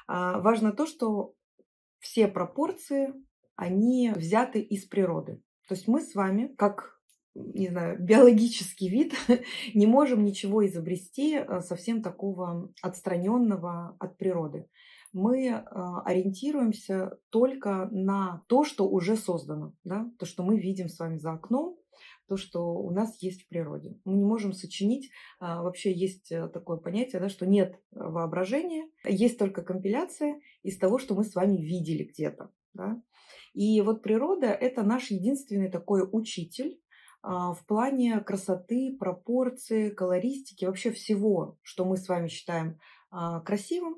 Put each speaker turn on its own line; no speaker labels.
Важно то, что все пропорции, они взяты из природы. То есть мы с вами, как, не знаю, биологический вид, не можем ничего изобрести совсем такого отстраненного от природы. Мы ориентируемся только на то, что уже создано, да? То, что мы видим с вами за окном, то, что у нас есть в природе. Мы не можем сочинить, вообще есть такое понятие, да, что нет воображения, есть только компиляция из того, что мы с вами видели где-то. Да? И вот природа – это наш единственный такой учитель в плане красоты, пропорции, колористики, вообще всего, что мы с вами считаем красивым.